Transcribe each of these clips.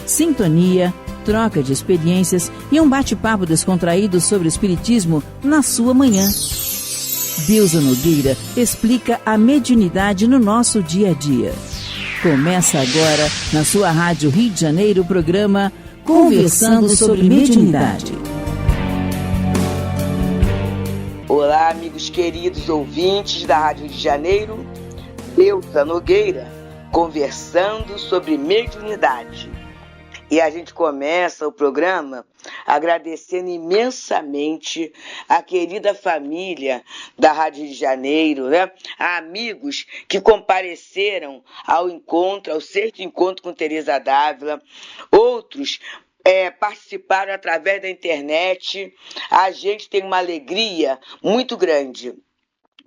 sintonia, troca de experiências e um bate-papo descontraído sobre o Espiritismo na sua manhã. Deusa Nogueira explica a mediunidade no nosso dia a dia. Começa agora, na sua Rádio Rio de Janeiro, o programa Conversando sobre Mediunidade. Olá, amigos queridos ouvintes da Rádio Rio de Janeiro, Deusa Nogueira, conversando sobre mediunidade. E a gente começa o programa agradecendo imensamente a querida família da Rádio Rio de Janeiro, né? A amigos que compareceram ao encontro, ao sexto encontro com Teresa Dávila, outros participaram através da internet. A gente tem uma alegria muito grande,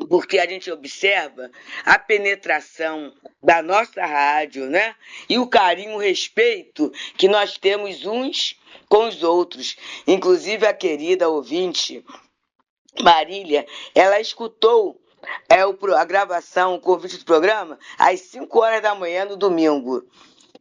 porque a gente observa a penetração da nossa rádio, né? E o carinho, o respeito que nós temos uns com os outros. Inclusive a querida ouvinte Marília, ela escutou a gravação, o convite do programa, às 5 horas da manhã no domingo.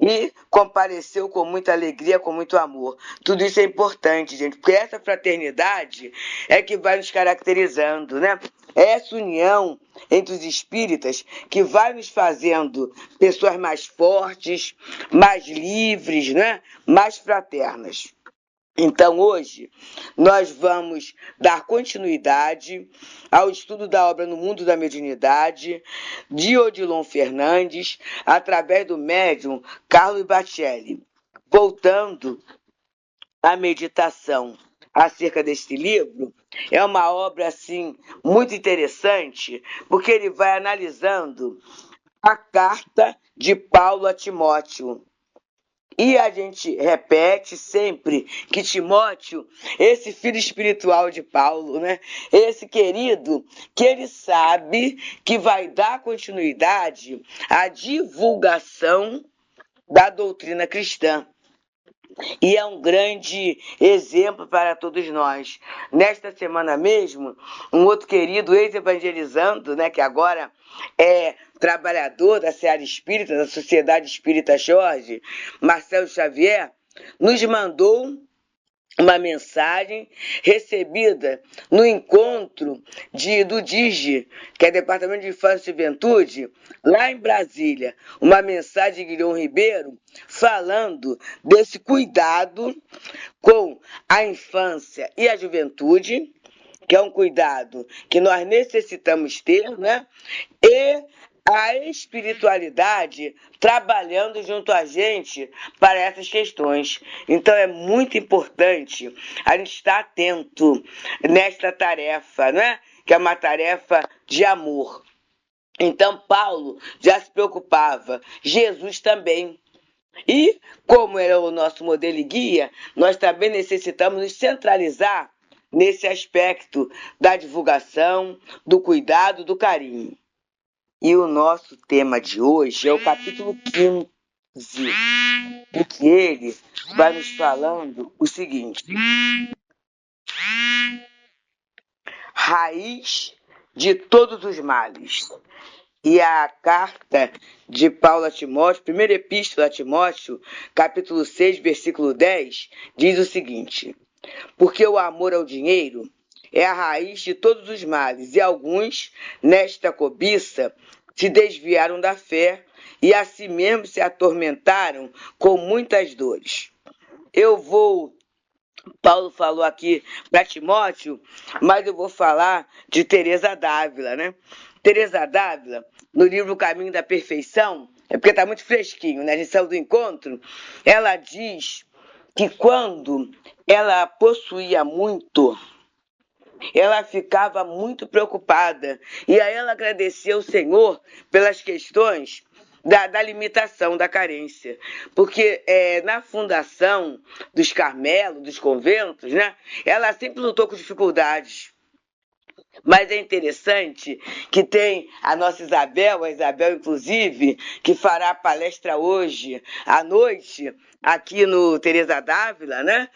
E compareceu com muita alegria, com muito amor. Tudo isso é importante, gente, porque essa fraternidade é que vai nos caracterizando, né? É essa união entre os espíritas que vai nos fazendo pessoas mais fortes, mais livres, né? Mais fraternas. Então, hoje, nós vamos dar continuidade ao estudo da obra No Mundo da Mediunidade, de Odilon Fernandes, através do médium Carlo Bacelli. Voltando à meditação acerca deste livro, é uma obra, assim, muito interessante, porque ele vai analisando a carta de Paulo a Timóteo. E a gente repete sempre que Timóteo, esse filho espiritual de Paulo, né? Esse querido, que ele sabe que vai dar continuidade à divulgação da doutrina cristã. E é um grande exemplo para todos nós. Nesta semana mesmo, um outro querido ex-evangelizando, né, que agora é trabalhador da Seara Espírita, da Sociedade Espírita Jorge, Marcelo Xavier, nos mandou uma mensagem recebida no encontro do DIGE, que é Departamento de Infância e Juventude, lá em Brasília. Uma mensagem de Guilherme Ribeiro falando desse cuidado com a infância e a juventude, que é um cuidado que nós necessitamos ter, né? E a espiritualidade trabalhando junto a gente para essas questões. Então é muito importante a gente estar atento nesta tarefa, né? Que é uma tarefa de amor. Então Paulo já se preocupava, Jesus também. E, como é o nosso modelo e guia, nós também necessitamos nos centralizar nesse aspecto da divulgação, do cuidado, do carinho. E o nosso tema de hoje é o capítulo 15, em que ele vai nos falando o seguinte: raiz de todos os males. E a carta de Paulo a Timóteo, primeira epístola a Timóteo, capítulo 6, versículo 10, diz o seguinte: porque o amor ao dinheiro é a raiz de todos os males, e alguns, nesta cobiça, se desviaram da fé e a si mesmos se atormentaram com muitas dores. Paulo falou aqui para Timóteo, mas eu vou falar de Teresa Dávila, né? Teresa Dávila, no livro O Caminho da Perfeição, é porque está muito fresquinho, né? A gente saiu do encontro, ela diz que quando ela possuía muito, ela ficava muito preocupada. E aí ela agradecia ao Senhor pelas questões da limitação, da carência. Porque na fundação dos Carmelos, dos conventos, né, ela sempre lutou com dificuldades. Mas é interessante que tem a nossa Isabel, a Isabel, inclusive, que fará a palestra hoje à noite, aqui no Teresa Dávila, né?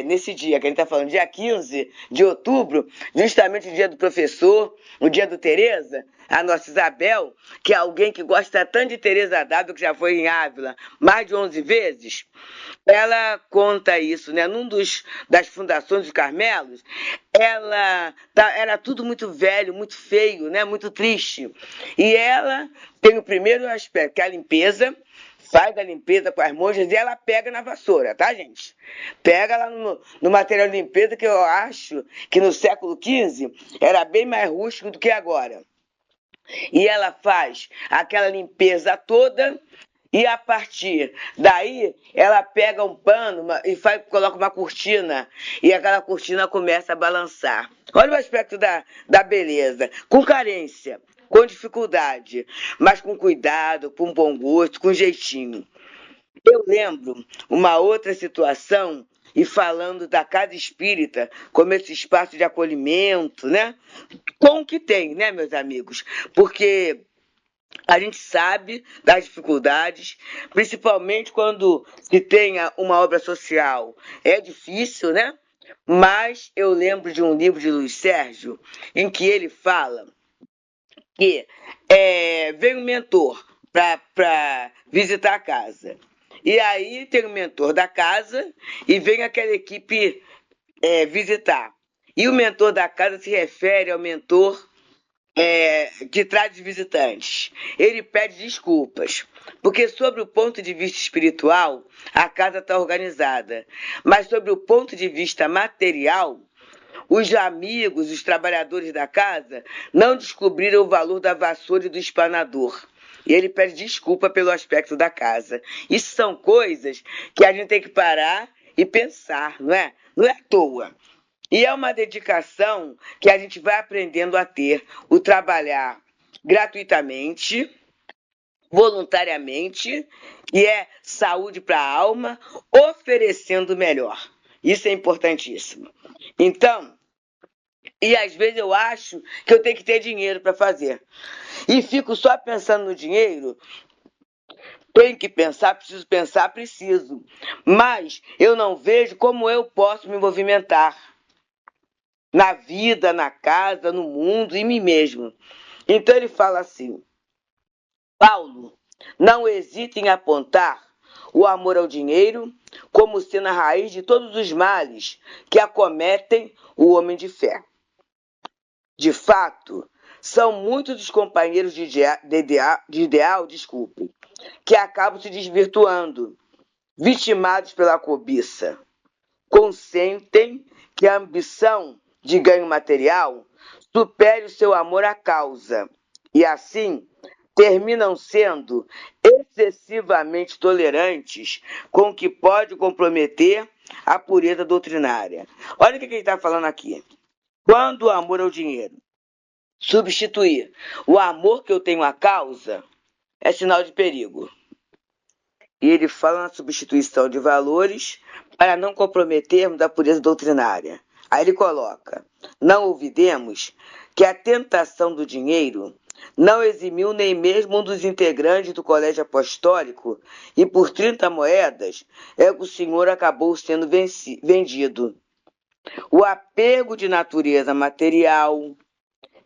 Nesse dia que a gente está falando, dia 15 de outubro, justamente o dia do professor, o dia do Teresa, a nossa Isabel, que é alguém que gosta tanto de Teresa Dávila, que já foi em Ávila mais de 11 vezes, ela conta isso, né? Das fundações dos Carmelos, era tudo muito velho, muito feio, né? Muito triste. E ela tem o primeiro aspecto, que é a limpeza, faz a limpeza com as monjas e ela pega na vassoura, tá, gente? Pega lá no material de limpeza, que eu acho que no século XV era bem mais rústico do que agora. E ela faz aquela limpeza toda e a partir daí ela pega um pano e coloca uma cortina e aquela cortina começa a balançar. Olha o aspecto da beleza, com carência, com dificuldade, mas com cuidado, com bom gosto, com jeitinho. Eu lembro uma outra situação, e falando da casa espírita como esse espaço de acolhimento, né? Com o que tem, né, meus amigos? Porque a gente sabe das dificuldades, principalmente quando se tenha uma obra social. É difícil, né? Mas eu lembro de um livro de Luiz Sérgio, em que ele fala que vem um mentor para visitar a casa. E aí tem o mentor da casa e vem aquela equipe visitar. E o mentor da casa se refere ao mentor que traz os visitantes. Ele pede desculpas, porque sobre o ponto de vista espiritual, a casa está organizada. Mas sobre o ponto de vista material, os amigos, os trabalhadores da casa, não descobriram o valor da vassoura e do espanador. E ele pede desculpa pelo aspecto da casa. Isso são coisas que a gente tem que parar e pensar, não é? Não é à toa. E é uma dedicação que a gente vai aprendendo a ter, o trabalhar gratuitamente, voluntariamente, e é saúde para a alma, oferecendo o melhor. Isso é importantíssimo. Então, e às vezes eu acho que eu tenho que ter dinheiro para fazer. E fico só pensando no dinheiro. Tenho que pensar, preciso. Mas eu não vejo como eu posso me movimentar na vida, na casa, no mundo, em mim mesmo. Então ele fala assim: Paulo, não hesite em apontar o amor ao dinheiro como sendo a raiz de todos os males que acometem o homem de fé. De fato, são muitos os companheiros de ideal, que acabam se desvirtuando, vitimados pela cobiça. Consentem que a ambição de ganho material supere o seu amor à causa, e assim terminam sendo excessivamente tolerantes com o que pode comprometer a pureza doutrinária. Olha o que ele está falando aqui. Quando o amor ao dinheiro substituir o amor que eu tenho à causa, é sinal de perigo. E ele fala na substituição de valores para não comprometermos a pureza doutrinária. Aí ele coloca: não olvidemos que a tentação do dinheiro não eximiu nem mesmo um dos integrantes do colégio apostólico e por 30 moedas é que o senhor acabou sendo vendido. O apego de natureza material,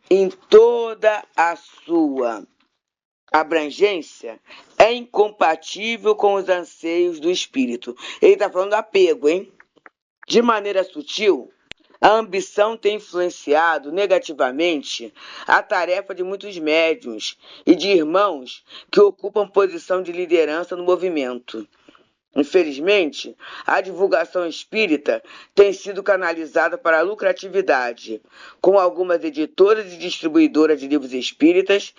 em toda a sua abrangência, é incompatível com os anseios do espírito. Ele está falando do apego, hein? De maneira sutil, a ambição tem influenciado negativamente a tarefa de muitos médiuns e de irmãos que ocupam posição de liderança no movimento. Infelizmente, a divulgação espírita tem sido canalizada para a lucratividade, com algumas editoras e distribuidoras de livros espíritas,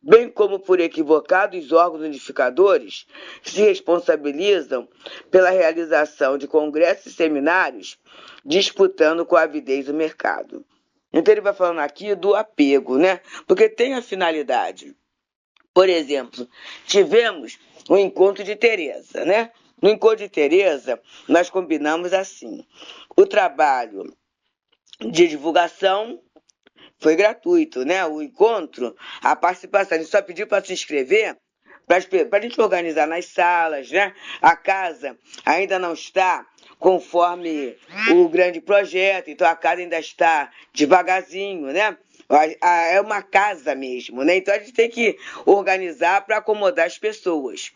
bem como por equivocados órgãos unificadores que se responsabilizam pela realização de congressos e seminários, disputando com a avidez do mercado. Então ele vai falando aqui do apego, né? Porque tem a finalidade. Por exemplo, tivemos um encontro de Teresa, né? No encontro de Teresa, nós combinamos assim: o trabalho de divulgação foi gratuito, né? O encontro, a participação. A gente só pediu para se inscrever para a gente organizar nas salas, né? A casa ainda não está conforme o grande projeto, então a casa ainda está devagarzinho, né? É uma casa mesmo, né? Então a gente tem que organizar para acomodar as pessoas.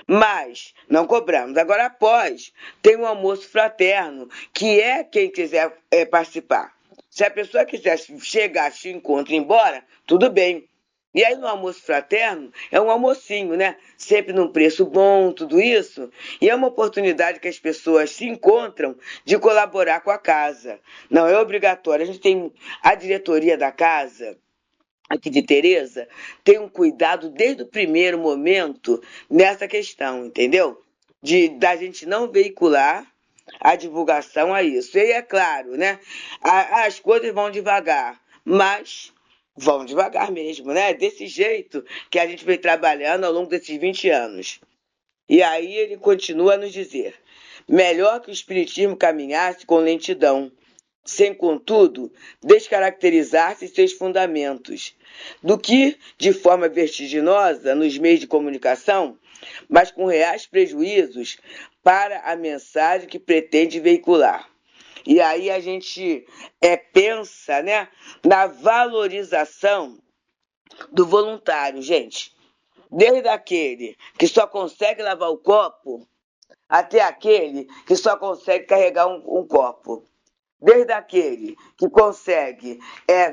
Mas não cobramos. Agora, após, tem um almoço fraterno, que é quem quiser participar. Se a pessoa quiser chegar, se encontra e ir embora, tudo bem. E aí no almoço fraterno é um almocinho, né? Sempre num preço bom, tudo isso. E é uma oportunidade que as pessoas se encontram de colaborar com a casa. Não é obrigatório. A gente tem a diretoria da casa, aqui de Tereza, tem um cuidado desde o primeiro momento nessa questão, entendeu? Da gente não veicular a divulgação a isso. E é claro, né? As coisas vão devagar, mas vão devagar mesmo, né? Desse jeito que a gente vem trabalhando ao longo desses 20 anos. E aí ele continua a nos dizer: melhor que o Espiritismo caminhasse com lentidão, sem, contudo, descaracterizar-se seus fundamentos, do que, de forma vertiginosa, nos meios de comunicação, mas com reais prejuízos para a mensagem que pretende veicular. E aí a gente pensa, né, na valorização do voluntário, gente. Desde aquele que só consegue lavar o copo, até aquele que só consegue carregar um copo. Desde aquele que consegue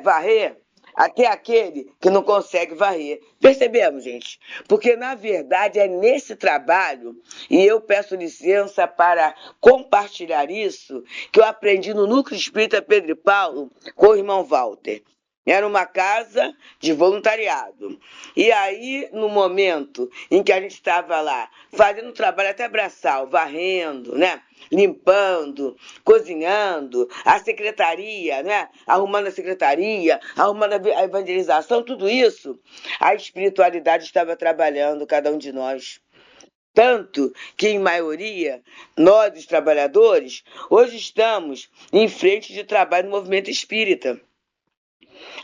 varrer, até aquele que não consegue varrer. Percebemos, gente? Porque, na verdade, é nesse trabalho, e eu peço licença para compartilhar isso, que eu aprendi no Núcleo Espírita Pedro e Paulo com o irmão Walter. Era uma casa de voluntariado. E aí, no momento em que a gente estava lá, fazendo trabalho até braçal, varrendo, né? Limpando, cozinhando, a secretaria, né? Arrumando a secretaria, arrumando a evangelização, tudo isso, a espiritualidade estava trabalhando cada um de nós. Tanto que, em maioria, nós, os trabalhadores, hoje estamos em frente de trabalho no movimento espírita.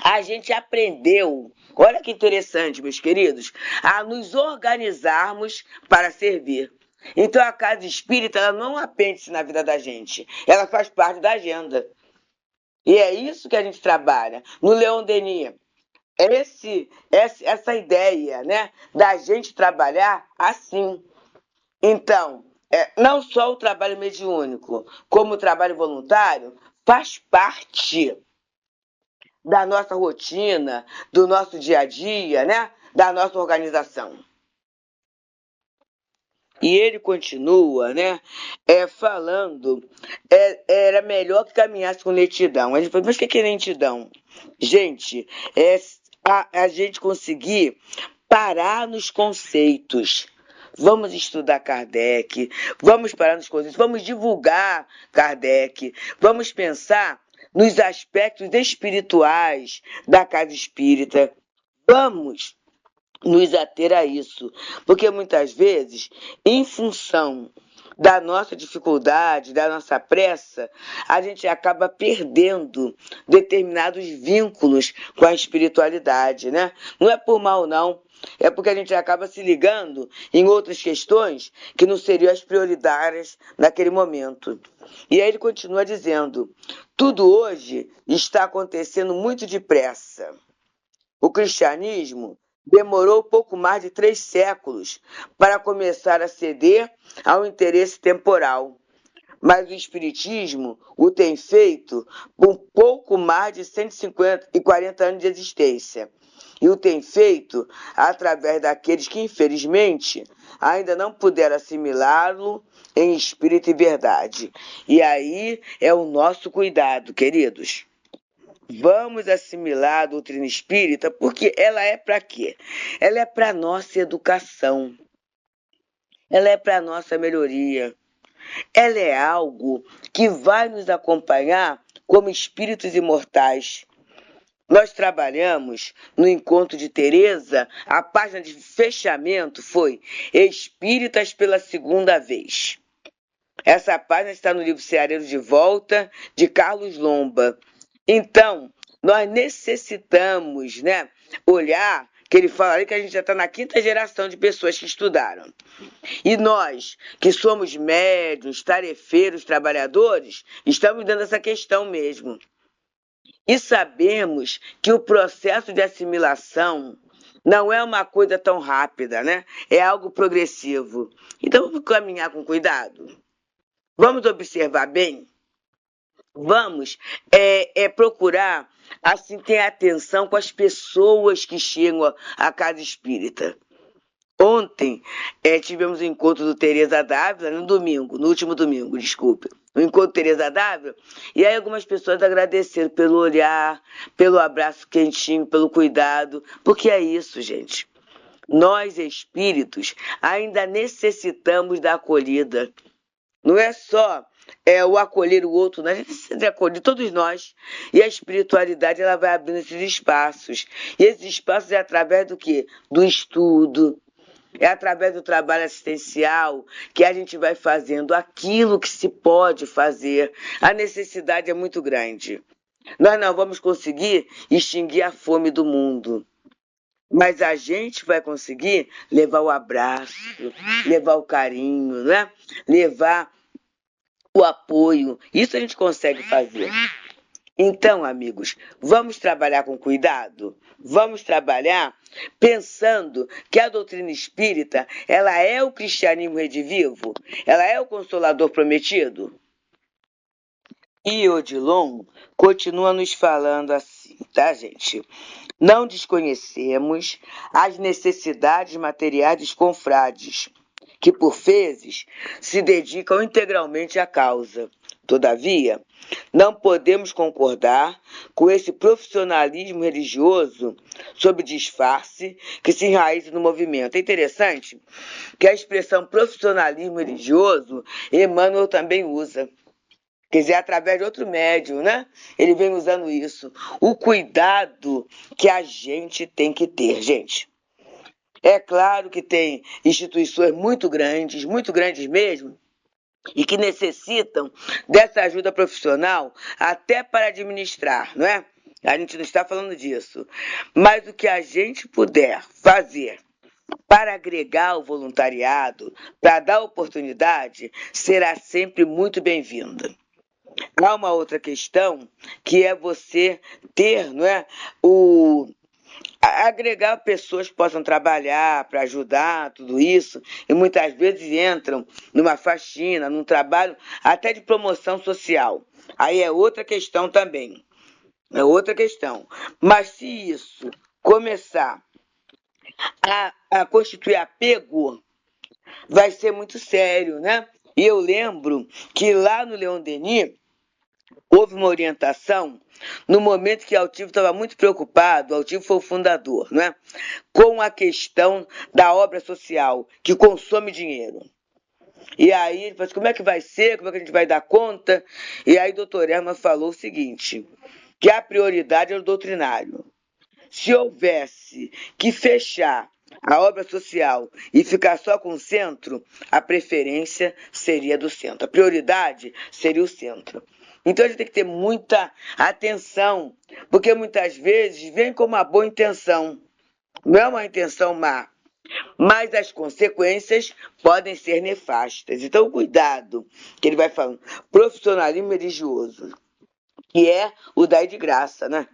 A gente aprendeu, olha que interessante, meus queridos, a nos organizarmos para servir. Então a casa espírita ela não é um apêndice na vida da gente, ela faz parte da agenda. E é isso que a gente trabalha. No Leon Denis, essa ideia, né, da gente trabalhar assim. Então, não só o trabalho mediúnico, como o trabalho voluntário, faz parte da nossa rotina, do nosso dia a dia, né? Da nossa organização. E ele continua, né? Falando, era melhor que caminhasse com lentidão. A gente fala, mas o que é lentidão? Gente, a gente conseguir parar nos conceitos. Vamos estudar Kardec, vamos parar nos conceitos, vamos divulgar Kardec, vamos pensar nos aspectos espirituais da casa espírita. Vamos nos ater a isso, porque muitas vezes, em função da nossa dificuldade, da nossa pressa, a gente acaba perdendo determinados vínculos com a espiritualidade, né? Não é por mal, não. É porque a gente acaba se ligando em outras questões que não seriam as prioritárias naquele momento. E aí ele continua dizendo: tudo hoje está acontecendo muito depressa. O cristianismo demorou pouco mais de 3 séculos para começar a ceder ao interesse temporal. Mas o Espiritismo o tem feito por pouco mais de 140 anos de existência. E o tem feito através daqueles que, infelizmente, ainda não puderam assimilá-lo em espírito e verdade. E aí é o nosso cuidado, queridos. Vamos assimilar a doutrina espírita, porque ela é para quê? Ela é para a nossa educação. Ela é para a nossa melhoria. Ela é algo que vai nos acompanhar como espíritos imortais. Nós trabalhamos no encontro de Tereza, a página de fechamento foi Espíritas pela Segunda Vez. Essa página está no livro Ceareiros de Volta, de Carlos Lomba. Então, nós necessitamos, né, olhar, que ele fala ali que a gente já está na 5ª geração de pessoas que estudaram. E nós, que somos médios, tarefeiros, trabalhadores, estamos dando essa questão mesmo. E sabemos que o processo de assimilação não é uma coisa tão rápida, né? É algo progressivo. Então, vamos caminhar com cuidado. Vamos observar bem. Vamos procurar, assim, ter atenção com as pessoas que chegam à casa espírita. Ontem tivemos o encontro do Teresa d'Ávila, no último domingo, desculpe. O encontro Teresa d'Ávila, e aí algumas pessoas agradeceram pelo olhar, pelo abraço quentinho, pelo cuidado, porque é isso, gente. Nós, espíritos, ainda necessitamos da acolhida. Não é só o acolher o outro, a gente precisa de acolher todos nós. E a espiritualidade, ela vai abrindo esses espaços. E esses espaços é através do quê? Do estudo. É através do trabalho assistencial que a gente vai fazendo aquilo que se pode fazer. A necessidade é muito grande. Nós não vamos conseguir extinguir a fome do mundo. Mas a gente vai conseguir levar o abraço, levar o carinho, né? Levar o apoio. Isso a gente consegue fazer. Então, amigos, vamos trabalhar com cuidado? Vamos trabalhar pensando que a doutrina espírita, ela é o cristianismo redivivo? Ela é o consolador prometido? E Odilon continua nos falando assim, tá, gente? Não desconhecemos as necessidades materiais dos confrades, que por vezes se dedicam integralmente à causa. Todavia, não podemos concordar com esse profissionalismo religioso sob disfarce que se enraiza no movimento. É interessante que a expressão profissionalismo religioso Emmanuel também usa. Quer dizer, através de outro médium, né? Ele vem usando isso. O cuidado que a gente tem que ter, gente. É claro que tem instituições muito grandes mesmo, e que necessitam dessa ajuda profissional até para administrar, não é? A gente não está falando disso. Mas o que a gente puder fazer para agregar o voluntariado, para dar oportunidade, será sempre muito bem-vinda. Há uma outra questão, que é você ter, não é, agregar pessoas que possam trabalhar para ajudar tudo isso, e muitas vezes entram numa faxina, num trabalho até de promoção social. Aí é outra questão também. É outra questão. Mas se isso começar a constituir apego, vai ser muito sério, né? E eu lembro que lá no Leon Denis houve uma orientação no momento que Altivo estava muito preocupado. Altivo foi o fundador, né? Com a questão da obra social, que consome dinheiro. E aí ele falou assim, como é que vai ser? Como é que a gente vai dar conta? E aí o doutor Herman falou o seguinte, que a prioridade é o doutrinário. Se houvesse que fechar a obra social e ficar só com o centro, a preferência seria do centro. A prioridade seria o centro. Então a gente tem que ter muita atenção, porque muitas vezes vem com uma boa intenção. Não é uma intenção má, mas as consequências podem ser nefastas. Então, cuidado, que ele vai falando. Profissionalismo religioso, que é o dai de graça, né?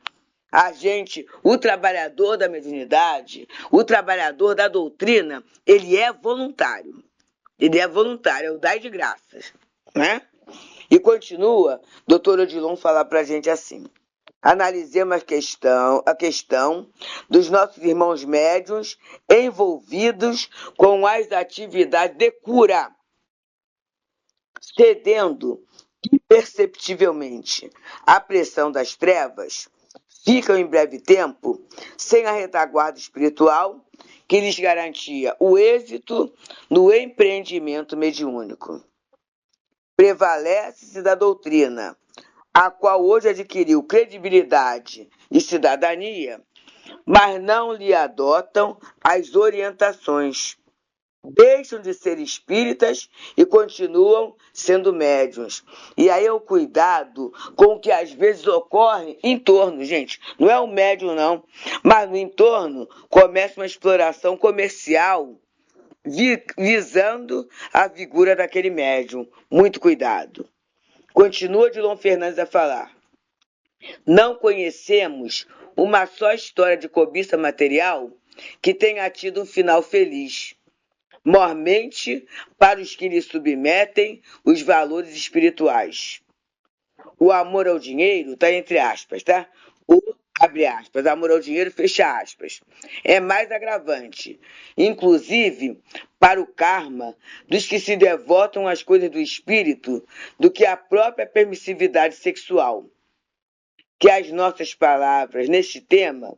A gente, o trabalhador da mediunidade, o trabalhador da doutrina, ele é voluntário. Ele é voluntário, é o dai de graças, né? E continua, doutor Odilon falar para a gente assim, analisemos a questão dos nossos irmãos médiuns envolvidos com as atividades de cura, cedendo imperceptivelmente à pressão das trevas, ficam em breve tempo sem a retaguarda espiritual que lhes garantia o êxito no empreendimento mediúnico. Prevalece-se da doutrina, a qual hoje adquiriu credibilidade e cidadania, mas não lhe adotam as orientações, deixam de ser espíritas e continuam sendo médiuns. E aí é o cuidado com o que às vezes ocorre em torno, gente. Não é o médium, não. Mas no entorno começa uma exploração comercial visando a figura daquele médium. Muito cuidado. Continua Odilon Fernandes a falar. Não conhecemos uma só história de cobiça material que tenha tido um final feliz. Mormente para os que lhe submetem os valores espirituais. O amor ao dinheiro está entre aspas, tá? O, abre aspas, amor ao dinheiro, fecha aspas. É mais agravante, inclusive para o karma dos que se devotam às coisas do espírito do que a própria permissividade sexual. Que as nossas palavras neste tema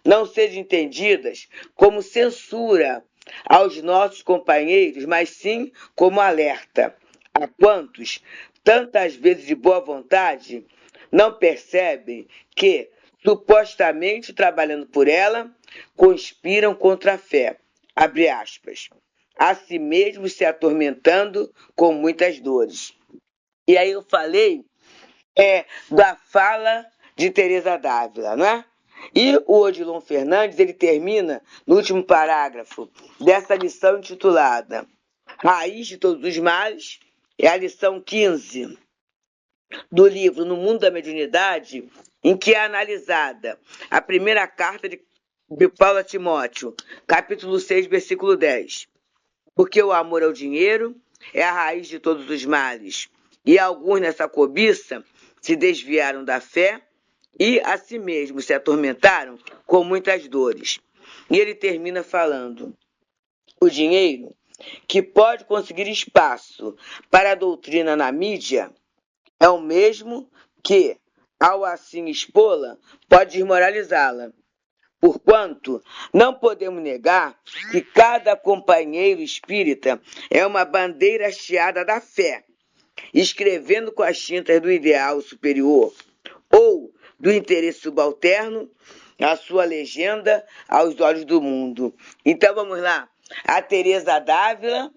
não sejam entendidas como censura aos nossos companheiros, mas sim como alerta a quantos, tantas vezes de boa vontade, não percebem que, supostamente trabalhando por ela, conspiram contra a fé, abre aspas, a si mesmos se atormentando com muitas dores. E aí eu falei da fala de Teresa d'Ávila, não é? E o Odilon Fernandes, ele termina no último parágrafo dessa lição intitulada Raiz de Todos os Males, é a lição 15 do livro No Mundo da Mediunidade, em que é analisada a primeira carta de Paulo a Timóteo, capítulo 6, versículo 10. Porque o amor ao dinheiro é a raiz de todos os males, e alguns nessa cobiça se desviaram da fé e a si mesmos se atormentaram com muitas dores. E ele termina falando: o dinheiro, que pode conseguir espaço para a doutrina na mídia, é o mesmo que, ao assim expô-la, pode desmoralizá-la. Porquanto, não podemos negar que cada companheiro espírita é uma bandeira hasteada da fé, escrevendo com as tintas do ideal superior ou do interesse subalterno a sua legenda aos olhos do mundo. Então vamos lá. A Teresa d'Ávila,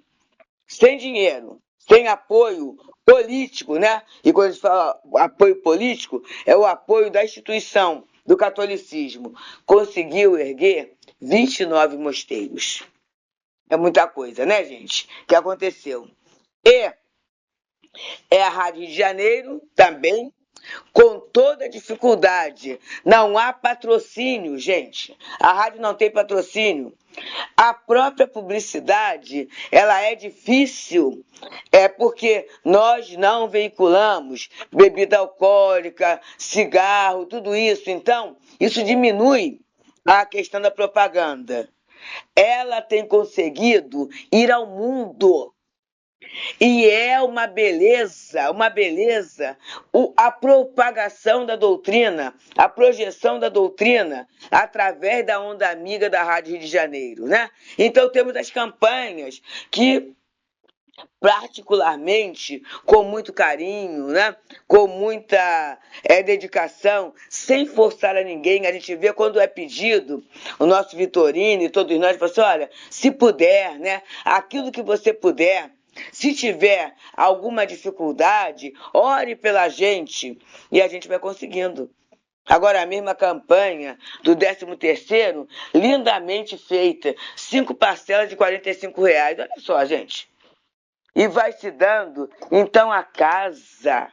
sem dinheiro, sem apoio político, né? E quando a gente fala apoio político, é o apoio da instituição do catolicismo. Conseguiu erguer 29 mosteiros. É muita coisa, né, gente? Que aconteceu. E é a Rádio Rio de Janeiro também, com toda a dificuldade. Não há patrocínio, gente. A rádio não tem patrocínio. A própria publicidade, ela é difícil, porque nós não veiculamos bebida alcoólica, cigarro, tudo isso. Então, isso diminui a questão da propaganda. Ela tem conseguido ir ao mundo. E é uma beleza, a propagação da doutrina, a projeção da doutrina através da onda amiga da Rádio Rio de Janeiro, né? Então temos as campanhas que, particularmente, com muito carinho, né? Com muita dedicação, sem forçar a ninguém, a gente vê quando é pedido, o nosso Vitorino e todos nós, falam assim, olha, se puder, né? Aquilo que você puder, se tiver alguma dificuldade, ore pela gente e a gente vai conseguindo. Agora a mesma campanha do 13º, lindamente feita, 5 parcelas de R$45. Olha só, gente. E vai se dando, então a causa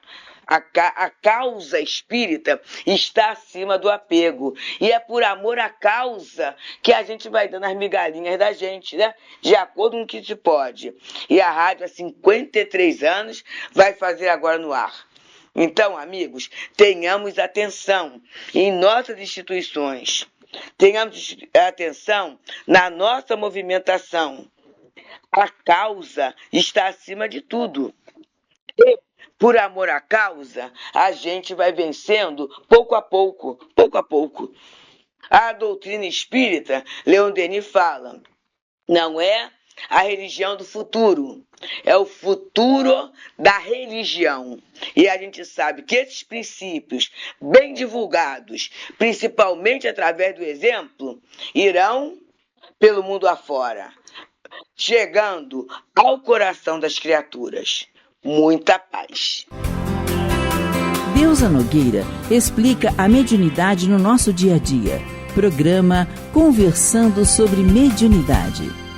espírita está acima do apego. E é por amor à causa que a gente vai dando as migalhinhas da gente, né? De acordo com o que se pode. E a rádio, há 53 anos, vai fazer agora no ar. Então, amigos, tenhamos atenção em nossas instituições. Tenhamos atenção na nossa movimentação. A causa está acima de tudo. E, por amor à causa, a gente vai vencendo pouco a pouco, pouco a pouco. A doutrina espírita, Leon Denis fala, não é a religião do futuro, é o futuro da religião. E a gente sabe que esses princípios, bem divulgados, principalmente através do exemplo, irão pelo mundo afora. chegando ao coração das criaturas. Muita paz. Deusa Nogueira explica a mediunidade no nosso dia a dia. Programa Conversando sobre Mediunidade.